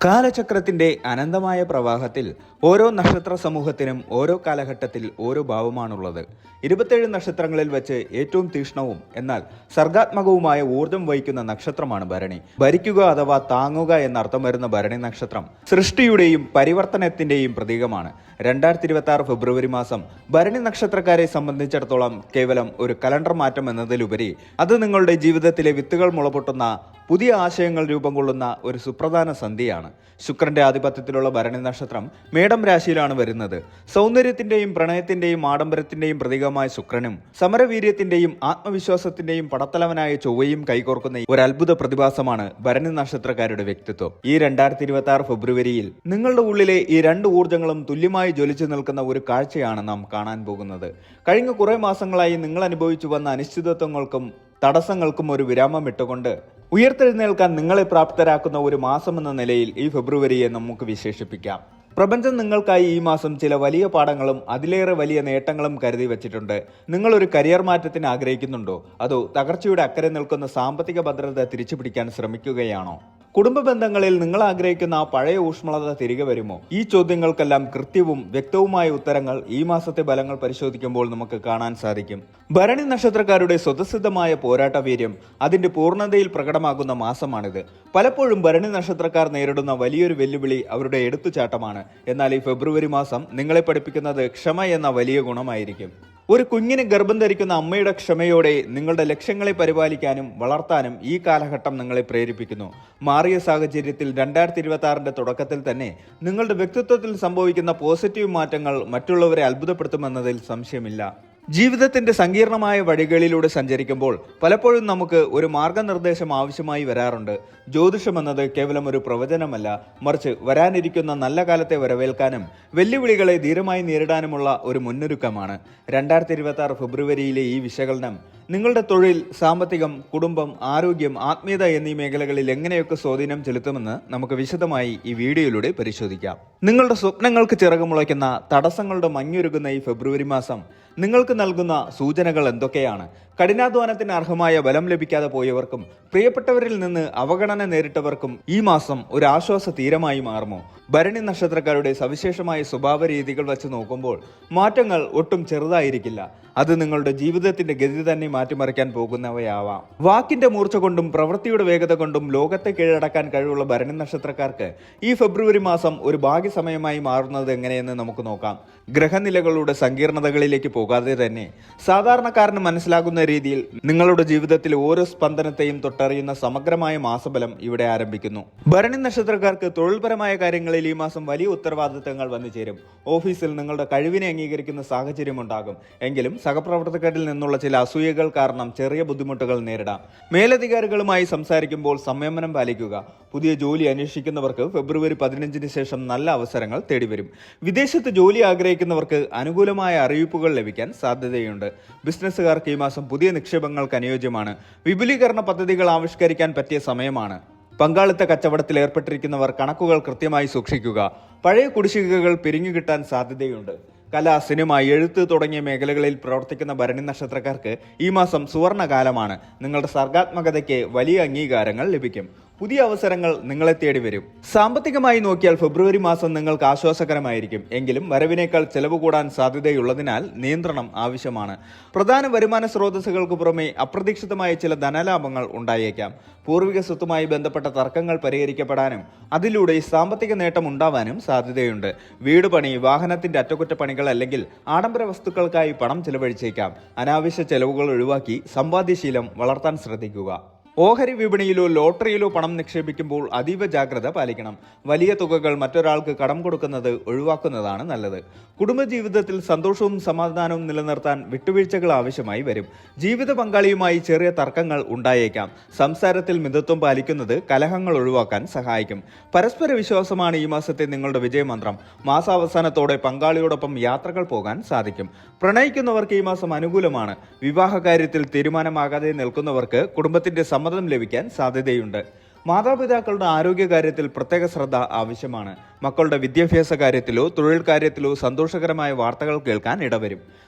കാലചക്രത്തിന്റെ അനന്തമായ പ്രവാഹത്തിൽ ഓരോ നക്ഷത്ര സമൂഹത്തിനും ഓരോ കാലഘട്ടത്തിൽ ഓരോ ഭാവമാണുള്ളത്. 27 നക്ഷത്രങ്ങളിൽ വെച്ച് ഏറ്റവും തീക്ഷ്ണവും എന്നാൽ സർഗാത്മകവുമായ ഊർജം വഹിക്കുന്ന നക്ഷത്രമാണ് ഭരണി. ഭരിക്കുക അഥവാ താങ്ങുക എന്നർത്ഥം വരുന്ന ഭരണി നക്ഷത്രം സൃഷ്ടിയുടെയും പരിവർത്തനത്തിന്റെയും പ്രതീകമാണ്. 2026 ഫെബ്രുവരി മാസം ഭരണി നക്ഷത്രക്കാരെ സംബന്ധിച്ചിടത്തോളം കേവലം ഒരു കലണ്ടർ മാറ്റം എന്നതിലുപരി അത് നിങ്ങളുടെ ജീവിതത്തിലെ വിത്തുകൾ മുളപൊട്ടുന്ന പുതിയ ആശയങ്ങൾ രൂപം കൊള്ളുന്ന ഒരു സുപ്രധാന സന്ധിയാണ്. ശുക്രന്റെ ആധിപത്യത്തിലുള്ള ഭരണി നക്ഷത്രം മേടം രാശിയിലാണ് വരുന്നത്. സൗന്ദര്യത്തിന്റെയും പ്രണയത്തിന്റെയും ആഡംബരത്തിന്റെയും പ്രതീകമായ ശുക്രനും സമരവീര്യത്തിന്റെയും ആത്മവിശ്വാസത്തിന്റെയും പടത്തലവനായ ചൊവ്വയും കൈകോർക്കുന്ന ഒരു അത്ഭുത പ്രതിഭാസമാണ് ഭരണി നക്ഷത്രക്കാരുടെ വ്യക്തിത്വം. ഈ 2026 ഫെബ്രുവരിയിൽ നിങ്ങളുടെ ഉള്ളിലെ ഈ രണ്ട് ഊർജ്ജങ്ങളും തുല്യമായി ജ്വലിച്ചു നിൽക്കുന്ന ഒരു കാഴ്ചയാണ് നാം കാണാൻ പോകുന്നത്. കഴിഞ്ഞ കുറെ മാസങ്ങളായി നിങ്ങൾ അനുഭവിച്ചു വന്ന അനിശ്ചിതത്വങ്ങൾക്കും തടസ്സങ്ങൾക്കും ഒരു വിരാമം ഇട്ടുകൊണ്ട് ഉയർത്തെഴുന്നേൽക്കാൻ നിങ്ങളെ പ്രാപ്തരാക്കുന്ന ഒരു മാസമെന്ന നിലയിൽ ഈ ഫെബ്രുവരിയെ നമുക്ക് വിശേഷിപ്പിക്കാം. പ്രപഞ്ചം നിങ്ങൾക്കായി ഈ മാസം ചില വലിയ പാഠങ്ങളും അതിലേറെ വലിയ നേട്ടങ്ങളും കരുതി വെച്ചിട്ടുണ്ട്. നിങ്ങൾ ഒരു കരിയർ മാറ്റത്തിന് ആഗ്രഹിക്കുന്നുണ്ടോ? അതോ തകർച്ചയുടെ അക്കരെ നിൽക്കുന്ന സാമ്പത്തിക ഭദ്രത തിരിച്ചുപിടിക്കാൻ ശ്രമിക്കുകയാണോ? കുടുംബ ബന്ധങ്ങളിൽ നിങ്ങൾ ആഗ്രഹിക്കുന്ന ആ പഴയ ഊഷ്മളത തിരികെ വരുമോ? ഈ ചോദ്യങ്ങൾക്കെല്ലാം കൃത്യവും വ്യക്തവുമായ ഉത്തരങ്ങൾ ഈ മാസത്തെ ഫലങ്ങൾ പരിശോധിക്കുമ്പോൾ നമുക്ക് കാണാൻ സാധിക്കും. ഭരണി നക്ഷത്രക്കാരുടെ സ്വതസിദ്ധമായ പോരാട്ട വീര്യം അതിന്റെ പൂർണ്ണതയിൽ പ്രകടമാകുന്ന മാസമാണിത്. പലപ്പോഴും ഭരണി നക്ഷത്രക്കാർ നേരിടുന്ന വലിയൊരു വെല്ലുവിളി അവരുടെ എടുത്തുചാട്ടമാണ്. എന്നാൽ ഈ ഫെബ്രുവരി മാസം നിങ്ങളെ പഠിപ്പിക്കുന്നത് ക്ഷമ എന്ന വലിയ ഗുണമായിരിക്കും. ഒരു കുഞ്ഞിന് ഗർഭം ധരിക്കുന്ന അമ്മയുടെ ക്ഷമയോടെ നിങ്ങളുടെ ലക്ഷ്യങ്ങളെ പരിപാലിക്കാനും വളർത്താനും ഈ കാലഘട്ടം നിങ്ങളെ പ്രേരിപ്പിക്കുന്നു. മാറിയ സാഹചര്യത്തിൽ 2026 തുടക്കത്തിൽ തന്നെ നിങ്ങളുടെ വ്യക്തിത്വത്തിൽ സംഭവിക്കുന്ന പോസിറ്റീവ് മാറ്റങ്ങൾ മറ്റുള്ളവരെ അത്ഭുതപ്പെടുത്തുമെന്നതിൽ സംശയമില്ല. ജീവിതത്തിന്റെ സങ്കീർണമായ വഴികളിലൂടെ സഞ്ചരിക്കുമ്പോൾ പലപ്പോഴും നമുക്ക് ഒരു മാർഗനിർദ്ദേശം ആവശ്യമായി വരാറുണ്ട്. ജ്യോതിഷം എന്നത് കേവലം ഒരു പ്രവചനമല്ല, മറിച്ച് വരാനിരിക്കുന്ന നല്ല കാലത്തെ വരവേൽക്കാനും വെല്ലുവിളികളെ ധീരമായി നേരിടാനുമുള്ള ഒരു മുന്നൊരുക്കമാണ്. 2026 ഫെബ്രുവരിയിലെ ഈ വിശകലനം നിങ്ങളുടെ തൊഴിൽ, സാമ്പത്തികം, കുടുംബം, ആരോഗ്യം, ആത്മീയത എന്നീ മേഖലകളിൽ എങ്ങനെയൊക്കെ സ്വാധീനം ചെലുത്തുമെന്ന് നമുക്ക് വിശദമായി ഈ വീഡിയോയിലൂടെ പരിശോധിക്കാം. നിങ്ങളുടെ സ്വപ്നങ്ങൾക്ക് ചിറകുമുളയ്ക്കുന്ന തടസ്സങ്ങളുടെ മഞ്ഞൊരുക്കുന്ന ഈ ഫെബ്രുവരി മാസം നിങ്ങൾക്ക് നൽകുന്ന സൂചനകൾ എന്തൊക്കെയാണ്? കഠിനാധ്വാനത്തിന് അർഹമായ ബലം ലഭിക്കാതെ പോയവർക്കും പ്രിയപ്പെട്ടവരിൽ നിന്ന് അവഗണന നേരിട്ടവർക്കും ഈ മാസം ഒരു ആശ്വാസ തീരമായി മാറുമോ? ഭരണി നക്ഷത്രക്കാരുടെ സവിശേഷമായ സ്വഭാവ രീതികൾ വെച്ച് നോക്കുമ്പോൾ മാറ്റങ്ങൾ ഒട്ടും ചെറുതായിരിക്കില്ല. അത് നിങ്ങളുടെ ജീവിതത്തിന്റെ ഗതി തന്നെ മാറ്റിമറിക്കാൻ പോകുന്നവയാവാം. വാക്കിന്റെ മൂർച്ച കൊണ്ടും പ്രവൃത്തിയുടെ വേഗത കൊണ്ടും ലോകത്തെ കീഴടക്കാൻ കഴിവുള്ള ഭരണി നക്ഷത്രക്കാർക്ക് ഈ ഫെബ്രുവരി മാസം ഒരു ഭാഗ്യസമയമായി മാറുന്നത് എങ്ങനെയെന്ന് നമുക്ക് നോക്കാം. ഗ്രഹനിലകളുടെ സങ്കീർണതകളിലേക്ക് പോകാതെ തന്നെ സാധാരണക്കാരന് മനസ്സിലാകുന്ന രീതിയിൽ നിങ്ങളുടെ ജീവിതത്തിലെ ഓരോ സ്പന്ദനത്തെയും തൊട്ടറിയുന്ന സമഗ്രമായ മാസഫലം ഇവിടെ ആരംഭിക്കുന്നു. ഭരണി നക്ഷത്രക്കാർക്ക് തൊഴിൽപരമായ കാര്യങ്ങളിൽ ഈ മാസം വലിയ ഉത്തരവാദിത്തങ്ങൾ വന്നു ചേരും. ഓഫീസിൽ നിങ്ങളുടെ കഴിവിനെ അംഗീകരിക്കുന്ന സാഹചര്യം ഉണ്ടാകും. എങ്കിലും സഹപ്രവർത്തകരിൽ നിന്നുള്ള ചില അസൂയകൾ കാരണം ചെറിയ ബുദ്ധിമുട്ടുകൾ നേരിടാം. മേലധികാരികളുമായി സംസാരിക്കുമ്പോൾ സംയമനം പാലിക്കുക. പുതിയ ജോലി അന്വേഷിക്കുന്നവർക്ക് ഫെബ്രുവരി 15 ശേഷം നല്ല അവസരങ്ങൾ തേടിവരും. വിദേശത്ത് ജോലി ആഗ്രഹിക്കുന്നവർക്ക് അനുകൂലമായ അറിയിപ്പുകൾ ലഭിക്കാൻ സാധ്യതയുണ്ട്. ബിസിനസ്സുകാർക്ക് ഈ മാസം പുതിയ നിക്ഷേപങ്ങൾക്ക് അനുയോജ്യമാണ്. വിപുലീകരണ പദ്ധതികൾ ആവിഷ്കരിക്കാൻ പറ്റിയ സമയമാണ്. പങ്കാളിത്ത കച്ചവടത്തിൽ ഏർപ്പെട്ടിരിക്കുന്നവർ കണക്കുകൾ കൃത്യമായി സൂക്ഷിക്കുക. പഴയ കുടിശ്ശികകൾ പിരിഞ്ഞു കിട്ടാൻ സാധ്യതയുണ്ട്. കല, സിനിമ, എഴുത്ത് തുടങ്ങിയ മേഖലകളിൽ പ്രവർത്തിക്കുന്ന ഭരണി നക്ഷത്രക്കാർക്ക് ഈ മാസം സുവർണകാലമാണ്. നിങ്ങളുടെ സർഗാത്മകതയ്ക്ക് വലിയ അംഗീകാരങ്ങൾ ലഭിക്കും. പുതിയ അവസരങ്ങൾ നിങ്ങളെ തേടി വരും. സാമ്പത്തികമായി നോക്കിയാൽ ഫെബ്രുവരി മാസം നിങ്ങൾക്ക് ആശ്വാസകരമായിരിക്കും. എങ്കിലും വരവിനേക്കാൾ ചെലവ് കൂടാൻ സാധ്യതയുള്ളതിനാൽ നിയന്ത്രണം ആവശ്യമാണ്. പ്രധാന വരുമാന സ്രോതസ്സുകൾക്ക് പുറമെ അപ്രതീക്ഷിതമായ ചില ധനലാഭങ്ങൾ ഉണ്ടായേക്കാം. പൂർവിക സ്വത്തുമായി ബന്ധപ്പെട്ട തർക്കങ്ങൾ പരിഹരിക്കപ്പെടാനും അതിലൂടെ സാമ്പത്തിക നേട്ടം ഉണ്ടാവാനും സാധ്യതയുണ്ട്. വീട് പണി, വാഹനത്തിന്റെ അറ്റകുറ്റപ്പണികൾ അല്ലെങ്കിൽ ആഡംബര വസ്തുക്കൾക്കായി പണം ചെലവഴിച്ചേക്കാം. അനാവശ്യ ചെലവുകൾ ഒഴിവാക്കി സമ്പാദ്യശീലം വളർത്താൻ ശ്രദ്ധിക്കുക. ഓഹരി വിപണിയിലോ ലോട്ടറിയിലോ പണം നിക്ഷേപിക്കുമ്പോൾ അതീവ ജാഗ്രത പാലിക്കണം. വലിയ തുകകൾ മറ്റൊരാൾക്ക് കടം കൊടുക്കുന്നത് ഒഴിവാക്കുന്നതാണ് നല്ലത്. കുടുംബജീവിതത്തിൽ സന്തോഷവും സമാധാനവും നിലനിർത്താൻ വിട്ടുവീഴ്ചകൾ ആവശ്യമായി വരും. ജീവിത പങ്കാളിയുമായി ചെറിയ തർക്കങ്ങൾ ഉണ്ടായേക്കാം. സംസാരത്തിൽ മിതത്വം പാലിക്കുന്നത് കലഹങ്ങൾ ഒഴിവാക്കാൻ സഹായിക്കും. പരസ്പര വിശ്വാസമാണ് ഈ മാസത്തെ നിങ്ങളുടെ വിജയമന്ത്രം. മാസാവസാനത്തോടെ പങ്കാളിയോടൊപ്പം യാത്രകൾ പോകാൻ സാധിക്കും. പ്രണയിക്കുന്നവർക്ക് ഈ മാസം അനുകൂലമാണ്. വിവാഹ കാര്യത്തിൽ തീരുമാനമാകാതെ നിൽക്കുന്നവർക്ക് കുടുംബത്തിന്റെ സമ്മതം ലഭിക്കാൻ സാധ്യതയുണ്ട്. മാതാപിതാക്കളുടെ ആരോഗ്യകാര്യത്തിൽ പ്രത്യേക ശ്രദ്ധ ആവശ്യമാണ്. മക്കളുടെ വിദ്യാഭ്യാസ കാര്യത്തിലോ തൊഴിൽ കാര്യത്തിലോ സന്തോഷകരമായ വാർത്തകൾ കേൾക്കാൻ ഇടവരും.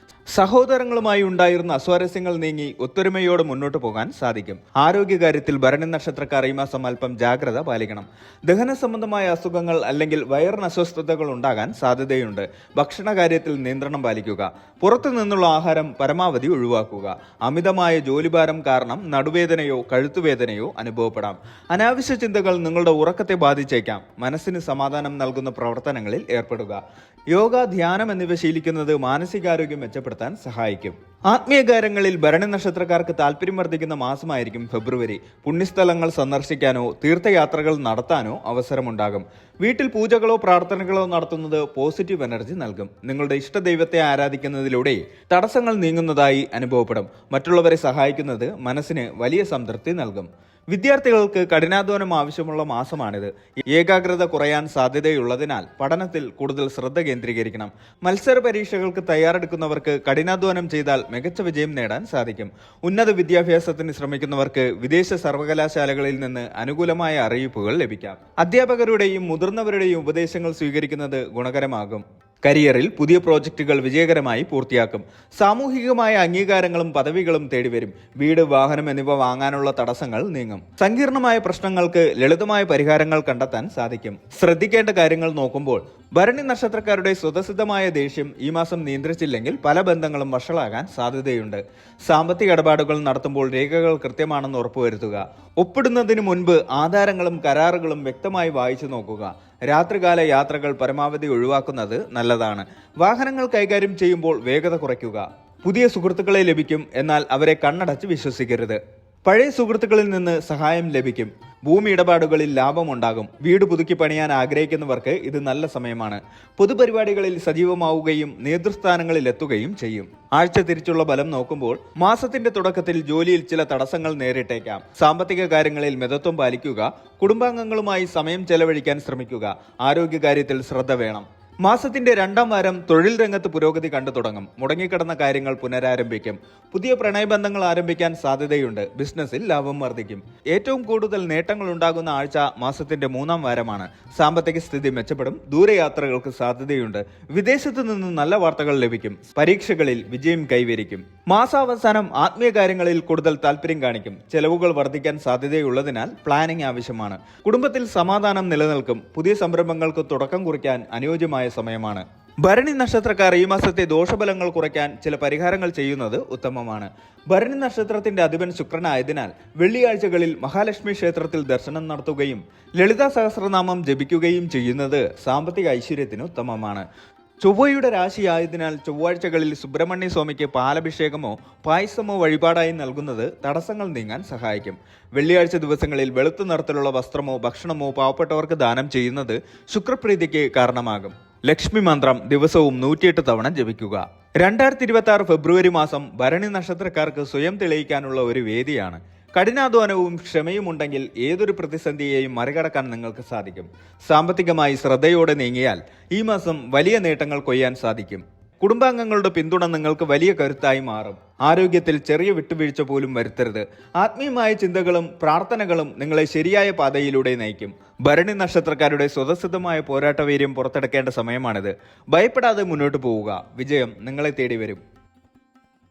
സഹോദരങ്ങളുമായി ഉണ്ടായിരുന്ന അസ്വാരസ്യങ്ങൾ നീങ്ങി ഒത്തൊരുമയോടെ മുന്നോട്ട് പോകാൻ സാധിക്കും. ആരോഗ്യകാര്യത്തിൽ ഭരണി നക്ഷത്രക്കാർ ഈ മാസം അല്പം ജാഗ്രത പാലിക്കണം. ദഹന സംബന്ധമായ അസുഖങ്ങൾ അല്ലെങ്കിൽ വയറിന് അസ്വസ്ഥതകൾ ഉണ്ടാകാൻ സാധ്യതയുണ്ട്. ഭക്ഷണ കാര്യത്തിൽ നിയന്ത്രണം പാലിക്കുക. പുറത്തു നിന്നുള്ള ആഹാരം പരമാവധി ഒഴിവാക്കുക. അമിതമായ ജോലിഭാരം കാരണം നടുവേദനയോ കഴുത്തുവേദനയോ അനുഭവപ്പെടാം. അനാവശ്യ ചിന്തകൾ നിങ്ങളുടെ ഉറക്കത്തെ ബാധിച്ചേക്കാം. മനസ്സിന് സമാധാനം നൽകുന്ന പ്രവർത്തനങ്ങളിൽ ഏർപ്പെടുക. യോഗ, ധ്യാനം എന്നിവ ശീലിക്കുന്നത് മാനസികാരോഗ്യം മെച്ചപ്പെടുത്താൻ സഹായിക്കും. ആത്മീയകാര്യങ്ങളിൽ ഭരണി നക്ഷത്രക്കാർക്ക് താല്പര്യം വർദ്ധിക്കുന്ന മാസമായിരിക്കും ഫെബ്രുവരി. പുണ്യസ്ഥലങ്ങൾ സന്ദർശിക്കാനോ തീർത്ഥയാത്രകൾ നടത്താനോ അവസരമുണ്ടാകും. വീട്ടിൽ പൂജകളോ പ്രാർത്ഥനകളോ നടത്തുന്നത് പോസിറ്റീവ് എനർജി നൽകും. നിങ്ങളുടെ ഇഷ്ടദൈവത്തെ ആരാധിക്കുന്നതിലൂടെ തടസ്സങ്ങൾ നീങ്ങുന്നതായി അനുഭവപ്പെടും. മറ്റുള്ളവരെ സഹായിക്കുന്നത് മനസ്സിന് വലിയ സംതൃപ്തി നൽകും. വിദ്യാർത്ഥികൾക്ക് കഠിനാധ്വാനം ആവശ്യമുള്ള മാസമാണിത്. ഏകാഗ്രത കുറയാൻ സാധ്യതയുള്ളതിനാൽ പഠനത്തിൽ കൂടുതൽ ശ്രദ്ധ കേന്ദ്രീകരിക്കണം. മത്സര പരീക്ഷകൾക്ക് തയ്യാറെടുക്കുന്നവർക്ക് കഠിനാധ്വാനം ചെയ്താൽ മികച്ച വിജയം നേടാൻ സാധിക്കും. ഉന്നത വിദ്യാഭ്യാസത്തിന് ശ്രമിക്കുന്നവർക്ക് വിദേശ സർവകലാശാലകളിൽ നിന്ന് അനുകൂലമായ അറിയിപ്പുകൾ ലഭിക്കാം. അധ്യാപകരുടെയും മുതിർന്നവരുടെയും ഉപദേശങ്ങൾ സ്വീകരിക്കുന്നത് ഗുണകരമാകും. കരിയറിൽ പുതിയ പ്രോജക്റ്റുകൾ വിജയകരമായി പൂർത്തിയാക്കും. സാമൂഹികമായ അംഗീകാരങ്ങളും പദവികളും തേടിവരും. വീട്, വാഹനം എന്നിവ വാങ്ങാനുള്ള തടസ്സങ്ങൾ നീങ്ങും. സങ്കീർണമായ പ്രശ്നങ്ങൾക്ക് ലളിതമായ പരിഹാരങ്ങൾ കണ്ടെത്താൻ സാധിക്കും. ശ്രദ്ധിക്കേണ്ട കാര്യങ്ങൾ നോക്കുമ്പോൾ ഭരണി നക്ഷത്രക്കാരുടെ സ്വതസിദ്ധമായ ദേഷ്യം ഈ മാസം നിയന്ത്രിച്ചില്ലെങ്കിൽ പല ബന്ധങ്ങളും വഷളാകാൻ സാധ്യതയുണ്ട്. സാമ്പത്തിക ഇടപാടുകൾ നടത്തുമ്പോൾ രേഖകൾ കൃത്യമാണെന്ന് ഉറപ്പുവരുത്തുക. ഒപ്പിടുന്നതിന് മുൻപ് ആധാരങ്ങളും കരാറുകളും വ്യക്തമായി വായിച്ചു നോക്കുക. രാത്രികാല യാത്രകൾ പരമാവധി ഒഴിവാക്കുന്നത് നല്ലതാണ്. വാഹനങ്ങൾ കൈകാര്യം ചെയ്യുമ്പോൾ വേഗത കുറയ്ക്കുക. പുതിയ സുഹൃത്തുക്കളെ ലഭിക്കും, എന്നാൽ അവരെ കണ്ണടച്ച് വിശ്വസിക്കരുത്. പഴയ സുഹൃത്തുക്കളിൽ നിന്ന് സഹായം ലഭിക്കും. ഭൂമി ഇടപാടുകളിൽ ലാഭമുണ്ടാകും. വീട് പുതുക്കി പണിയാൻ ആഗ്രഹിക്കുന്നവർക്ക് ഇത് നല്ല സമയമാണ്. പൊതുപരിപാടികളിൽ സജീവമാവുകയും നേതൃസ്ഥാനങ്ങളിൽ എത്തുകയും ചെയ്യും. ആഴ്ച തിരിച്ചുള്ള ബലം നോക്കുമ്പോൾ മാസത്തിന്റെ തുടക്കത്തിൽ ജോലിയിൽ ചില തടസ്സങ്ങൾ നേരിട്ടേക്കാം. സാമ്പത്തിക കാര്യങ്ങളിൽ മിതത്വം പാലിക്കുക. കുടുംബാംഗങ്ങളുമായി സമയം ചെലവഴിക്കാൻ ശ്രമിക്കുക. ആരോഗ്യകാര്യത്തിൽ ശ്രദ്ധ വേണം. മാസത്തിന്റെ രണ്ടാം വാരം തൊഴിൽ രംഗത്ത് പുരോഗതി കണ്ടു തുടങ്ങും. മുടങ്ങിക്കിടന്ന കാര്യങ്ങൾ പുനരാരംഭിക്കും. പുതിയ പ്രണയബന്ധങ്ങൾ ആരംഭിക്കാൻ സാധ്യതയുണ്ട്. ബിസിനസ്സിൽ ലാഭം വർദ്ധിക്കും. ഏറ്റവും കൂടുതൽ നേട്ടങ്ങൾ ഉണ്ടാകുന്ന ആഴ്ച മാസത്തിന്റെ മൂന്നാം വാരമാണ്. സാമ്പത്തിക സ്ഥിതി മെച്ചപ്പെടും. ദൂരയാത്രകൾക്ക് സാധ്യതയുണ്ട്. വിദേശത്തു നിന്ന് നല്ല വാർത്തകൾ ലഭിക്കും. പരീക്ഷകളിൽ വിജയം കൈവരിക്കും. മാസാവസാനം ആത്മീയ കാര്യങ്ങളിൽ കൂടുതൽ താല്പര്യം കാണിക്കും. ചെലവുകൾ വർദ്ധിക്കാൻ സാധ്യതയുള്ളതിനാൽ പ്ലാനിംഗ് ആവശ്യമാണ്. കുടുംബത്തിൽ സമാധാനം നിലനിൽക്കും. പുതിയ സംരംഭങ്ങൾക്ക് തുടക്കം കുറിക്കാൻ അനുയോജ്യമായ സമയമാണ്. ഭരണി നക്ഷത്രക്കാർ ഈ മാസത്തെ ദോഷഫലങ്ങൾ കുറയ്ക്കാൻ ചില പരിഹാരങ്ങൾ ചെയ്യുന്നത് ഉത്തമമാണ്. ഭരണി നക്ഷത്രത്തിന്റെ അധിപൻ ശുക്രനായതിനാൽ വെള്ളിയാഴ്ചകളിൽ മഹാലക്ഷ്മി ക്ഷേത്രത്തിൽ ദർശനം നടത്തുകയും ലളിതാ സഹസ്രനാമം ജപിക്കുകയും ചെയ്യുന്നത് സാമ്പത്തിക ഐശ്വര്യത്തിന് ഉത്തമമാണ്. ചൊവ്വയുടെ രാശിയായതിനാൽ ചൊവ്വാഴ്ചകളിൽ സുബ്രഹ്മണ്യ സ്വാമിക്ക് പാലഭിഷേകമോ പായസമോ വഴിപാടായി നൽകുന്നത് തടസ്സങ്ങൾ നീങ്ങാൻ സഹായിക്കും. വെള്ളിയാഴ്ച ദിവസങ്ങളിൽ വെളുത്ത നിറത്തിലുള്ള വസ്ത്രമോ ഭക്ഷണമോ പാവപ്പെട്ടവർക്ക് ദാനം ചെയ്യുന്നത് ശുക്രപ്രീതിക്ക് കാരണമാകും. ലക്ഷ്മി മന്ത്രം ദിവസവും 108 തവണ ജപിക്കുക. 2026 ഫെബ്രുവരി മാസം ഭരണി നക്ഷത്രക്കാർക്ക് സ്വയം തെളിയിക്കാനുള്ള ഒരു വേദിയാണ്. കഠിനാധ്വാനവും ക്ഷമയും ഉണ്ടെങ്കിൽ ഏതൊരു പ്രതിസന്ധിയെയും മറികടക്കാൻ നിങ്ങൾക്ക് സാധിക്കും. സാമ്പത്തികമായി ശ്രദ്ധയോടെ നീങ്ങിയാൽ ഈ മാസം വലിയ നേട്ടങ്ങൾ കൊയ്യാൻ സാധിക്കും. കുടുംബാംഗങ്ങളുടെ പിന്തുണ നിങ്ങൾക്ക് വലിയ കരുത്തായി മാറും. ആരോഗ്യത്തിൽ ചെറിയ വിട്ടുവീഴ്ച പോലും വരുത്തരുത്. ആത്മീയമായ ചിന്തകളും പ്രാർത്ഥനകളും നിങ്ങളെ ശരിയായ പാതയിലൂടെ നയിക്കും. ഭരണി നക്ഷത്രക്കാരുടെ സ്വതസിദ്ധമായ പോരാട്ടവീര്യം പുറത്തെടുക്കേണ്ട സമയമാണിത്. ഭയപ്പെടാതെ മുന്നോട്ട് പോവുക. വിജയം നിങ്ങളെ തേടി വരും.